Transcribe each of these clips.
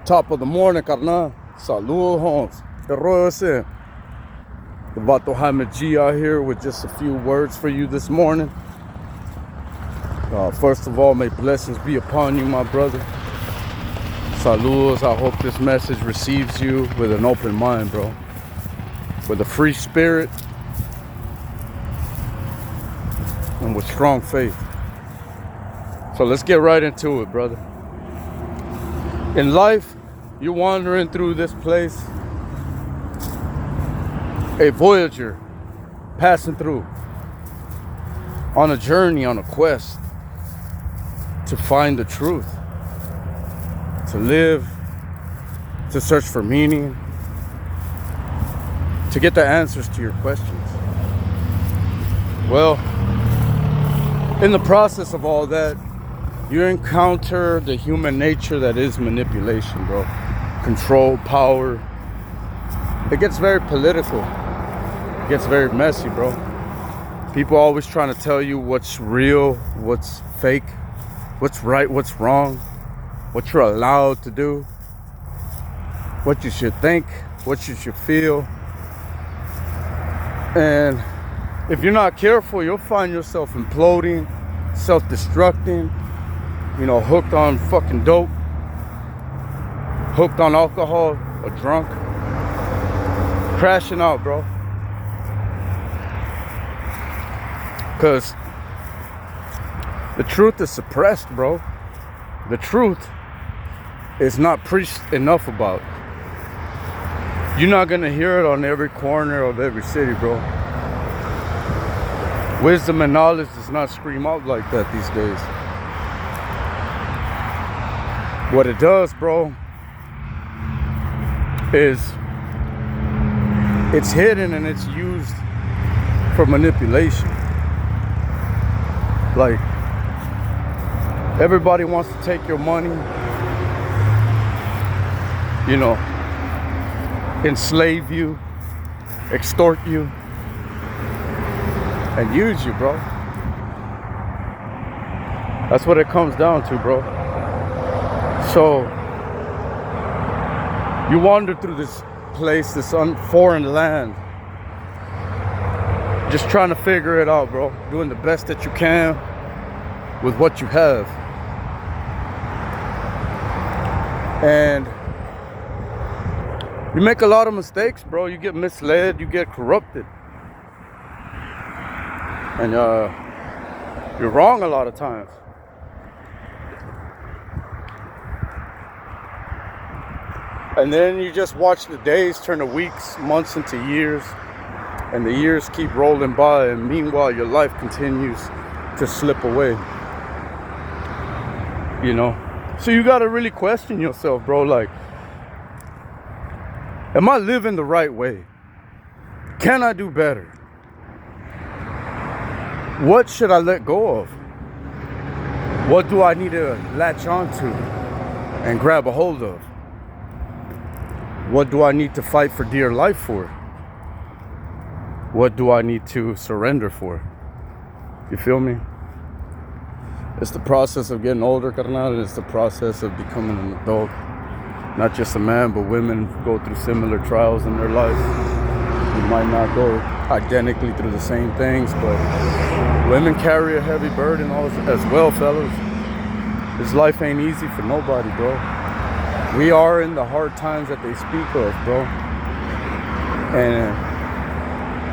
Top of the morning, carnal. Saludos, Holmes. The Royal Sin. The Vato Hamid G out here with just a few words for you this morning. First of all, may blessings be upon you, my brother. Saludos. I hope this message receives you with an open mind, bro. With a free spirit and with strong faith. So let's get right into it, brother. In life, you're wandering through this place, a voyager passing through, on a journey, on a quest to find the truth, to live, to search for meaning, to get the answers to your questions. Well, in the process of all that, you encounter the human nature that is manipulation, bro. Control, power. It gets very political. It gets very messy, bro. People always trying to tell you what's real, what's fake, what's right, what's wrong, what you're allowed to do, what you should think, what you should feel. And if you're not careful, you'll find yourself imploding, self-destructing, hooked on fucking dope, hooked on alcohol, or drunk, crashing out, bro. Because the truth is suppressed, bro. The truth is not preached enough about. You're not gonna hear it on every corner of every city, bro. Wisdom and knowledge does not scream out like that these days. What it does, bro, is it's hidden and it's used for manipulation. Like, everybody wants to take your money, enslave you, extort you, and use you, bro. That's what it comes down to, bro. So you wander through this place, this foreign land, just trying to figure it out, bro. Doing the best that you can with what you have. And you make a lot of mistakes, bro. You get misled, you get corrupted. And you're wrong a lot of times. And then you just watch the days turn to weeks, months into years, and the years keep rolling by, and meanwhile your life continues to slip away. So you gotta really question yourself, bro. Like, am I living the right way? Can I do better? What should I let go of? What do I need to latch onto and grab a hold of? What do I need to fight for dear life for? What do I need to surrender for? You feel me? It's the process of getting older, carnal. It's the process of becoming an adult. Not just a man, but women go through similar trials in their life. You might not go identically through the same things, but women carry a heavy burden as well, fellas. This life ain't easy for nobody, bro. We are in the hard times that they speak of, bro. And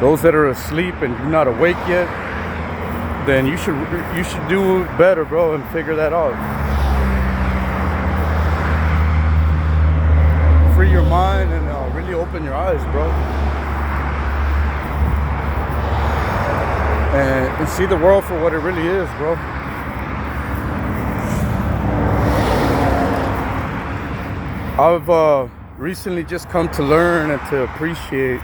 those that are asleep and you're not awake yet, then you should do better, bro, and figure that out. Free your mind and really open your eyes, bro. And see the world for what it really is, bro. I've recently just come to learn and to appreciate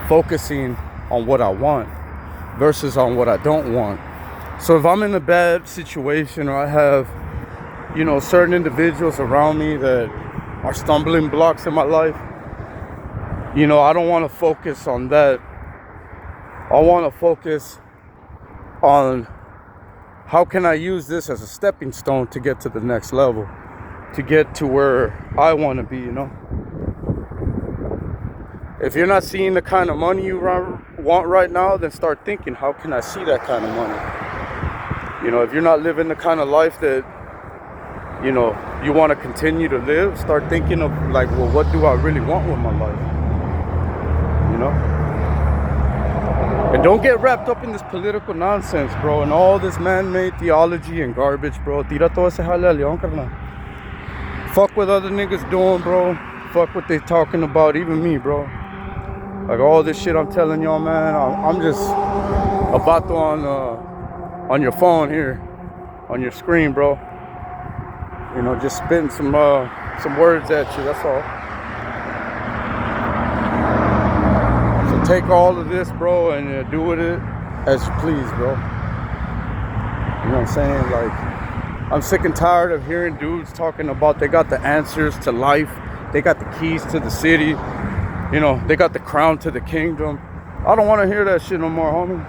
focusing on what I want versus on what I don't want. So if I'm in a bad situation or I have, certain individuals around me that are stumbling blocks in my life, I don't want to focus on that. I want to focus on how can I use this as a stepping stone to get to the next level. to get to where I want to be, you know? If you're not seeing the kind of money you want right now, then start thinking, how can I see that kind of money? You know, if you're not living the kind of life that, you know, you want to continue to live, start thinking of like, well, what do I really want with my life? You know? And don't get wrapped up in this political nonsense, bro, and all this man-made theology and garbage, bro. Tira todo ese jale al león, carnal. Fuck what other niggas doing, bro. Fuck what they talking about, even me, bro. Like all this shit I'm telling y'all, man, I'm just about to on your phone here, on your screen, bro. You know, just spitting some words at you, that's all. So take all of this, bro, and do with it as you please, bro. You know what I'm saying? Like, I'm sick and tired of hearing dudes talking about they got the answers to life. They got the keys to the city. You know, they got the crown to the kingdom. I don't want to hear that shit no more, homie.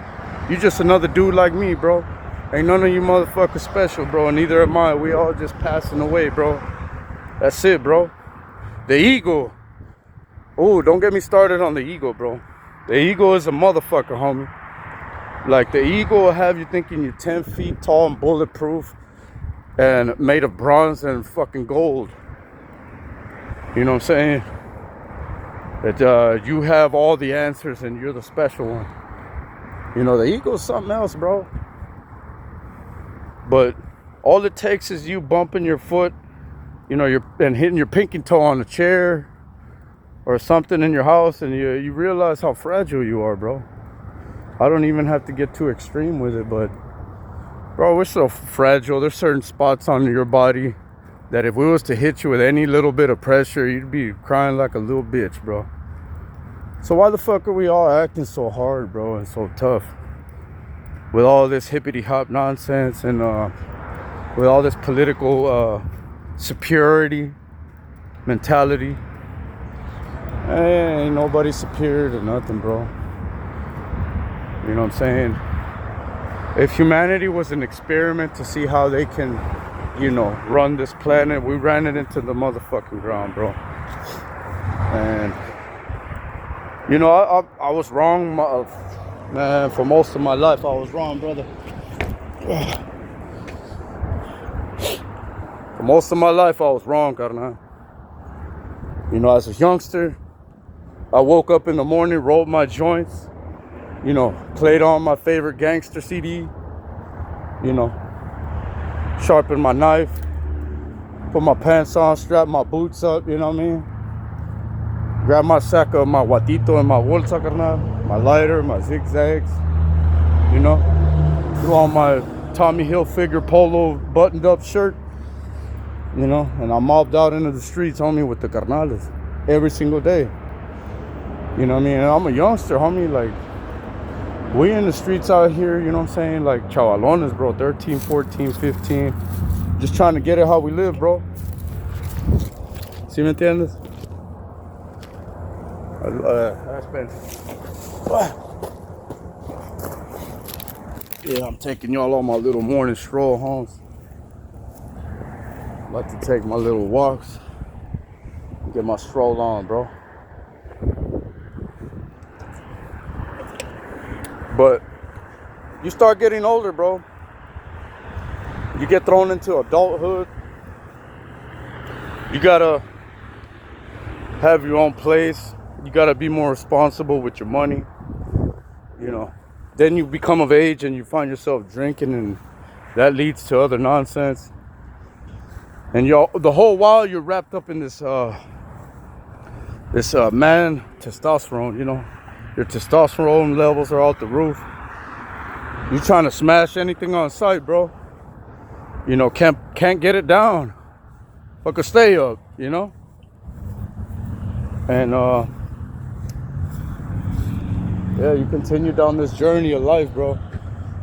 You just another dude like me, bro. Ain't none of you motherfuckers special, bro. And neither am I. We all just passing away, bro. That's it, bro. The ego. Oh, don't get me started on the ego, bro. The ego is a motherfucker, homie. Like, the ego will have you thinking you're 10 feet tall and bulletproof and made of bronze and fucking gold. You know what I'm saying? That you have all the answers and you're the special one. You know, the ego is something else, bro. But all it takes is you bumping your foot, you know, and hitting your pinky toe on a chair or something in your house, and you realize how fragile you are, bro. I don't even have to get too extreme with it, but bro, we're so fragile. There's certain spots on your body that if we was to hit you with any little bit of pressure, you'd be crying like a little bitch, bro. So why the fuck are we all acting so hard, bro, and so tough? With all this hippity-hop nonsense and with all this political superiority mentality. Ain't nobody superior to nothing, bro. You know what I'm saying? If humanity was an experiment to see how they can, you know, run this planet, we ran it into the motherfucking ground, bro. And you know, I was wrong, man. For most of my life, I was wrong, brother. For most of my life, I was wrong, carnal. You know, as a youngster, I woke up in the morning, rolled my joints, you know, played on my favorite gangster CD, you know, sharpened my knife, put my pants on, strapped my boots up, you know what I mean? Grab my sack of my guatito and my bolsa, carnal, my lighter, my zigzags, you know, threw on my Tommy Hilfiger polo buttoned up shirt, you know, and I mobbed out into the streets, homie, with the carnales every single day. You know what I mean? And I'm a youngster, homie, like, we in the streets out here, you know what I'm saying? Like, chavalones, bro, 13, 14, 15, just trying to get it how we live, bro. ¿Sí me entiendes? Yeah, I'm taking y'all on my little morning stroll home. Like to take my little walks, get my stroll on, bro. But you start getting older, bro. You get thrown into adulthood. You gotta have your own place. You gotta be more responsible with your money. You know, then you become of age and you find yourself drinking, and that leads to other nonsense. And the whole while you're wrapped up in this man testosterone, you know. Your testosterone levels are out the roof. You're trying to smash anything on sight, bro. You know, can't get it down. Fucking stay up, you know. And yeah, you continue down this journey of life, bro.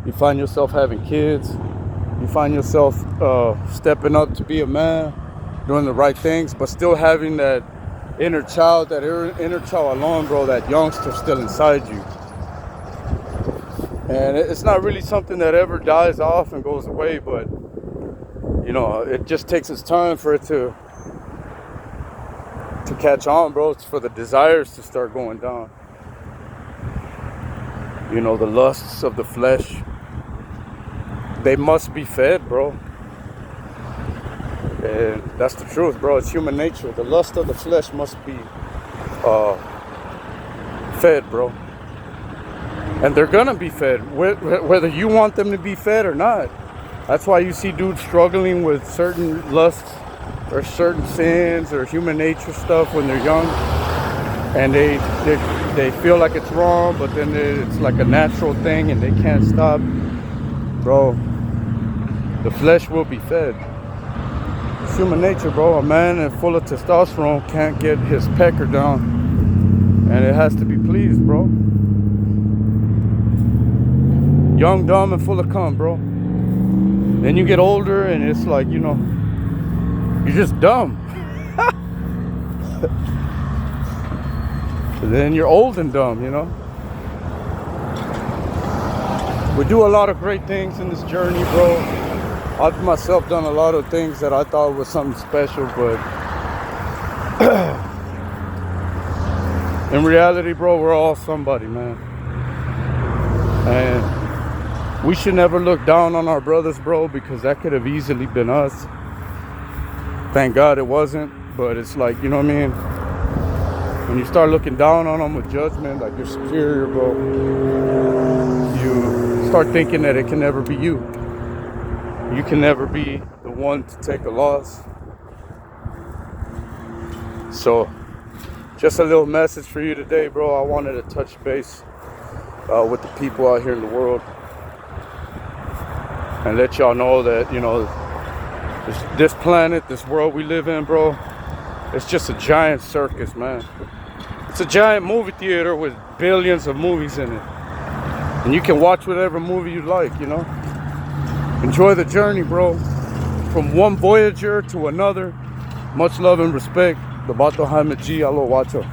You find yourself having kids. You find yourself stepping up to be a man, doing the right things, but still having that inner child, that inner child alone, bro, that youngster still inside you. And it's not really something that ever dies off and goes away, but You know, it just takes its time for it to catch on, bro. It's for the desires to start going down. You know, the lusts of the flesh, they must be fed, bro. And that's the truth, bro. It's human nature. The lust of the flesh must be fed, bro. And they're gonna be fed, whether you want them to be fed or not. That's why you see dudes struggling with certain lusts or certain sins or human nature stuff when they're young, and they feel like it's wrong, but then it's like a natural thing and they can't stop. Bro, the flesh will be fed. It's human nature, bro. A man full of testosterone can't get his pecker down, and it has to be pleased, bro. Young, dumb, and full of cum, bro. Then you get older and it's like, you know, you're just dumb. Then you're old and dumb, you know. We do a lot of great things in this journey, bro. I've myself done a lot of things that I thought was something special, but in reality, bro, we're all somebody, man. And we should never look down on our brothers, bro, because that could have easily been us. Thank God it wasn't, but it's like, you know what I mean? When you start looking down on them with judgment, like you're superior, bro, you start thinking that it can never be you. You can never be the one to take a loss. So, just a little message for you today, bro. I wanted to touch base with the people out here in the world and let y'all know that, you know, this planet, this world we live in, bro, it's just a giant circus, man. It's a giant movie theater with billions of movies in it. And you can watch whatever movie you like, you know. Enjoy the journey, bro. From one Voyager to another. Much love and respect. The Bato Jaime G. Alo Wacho.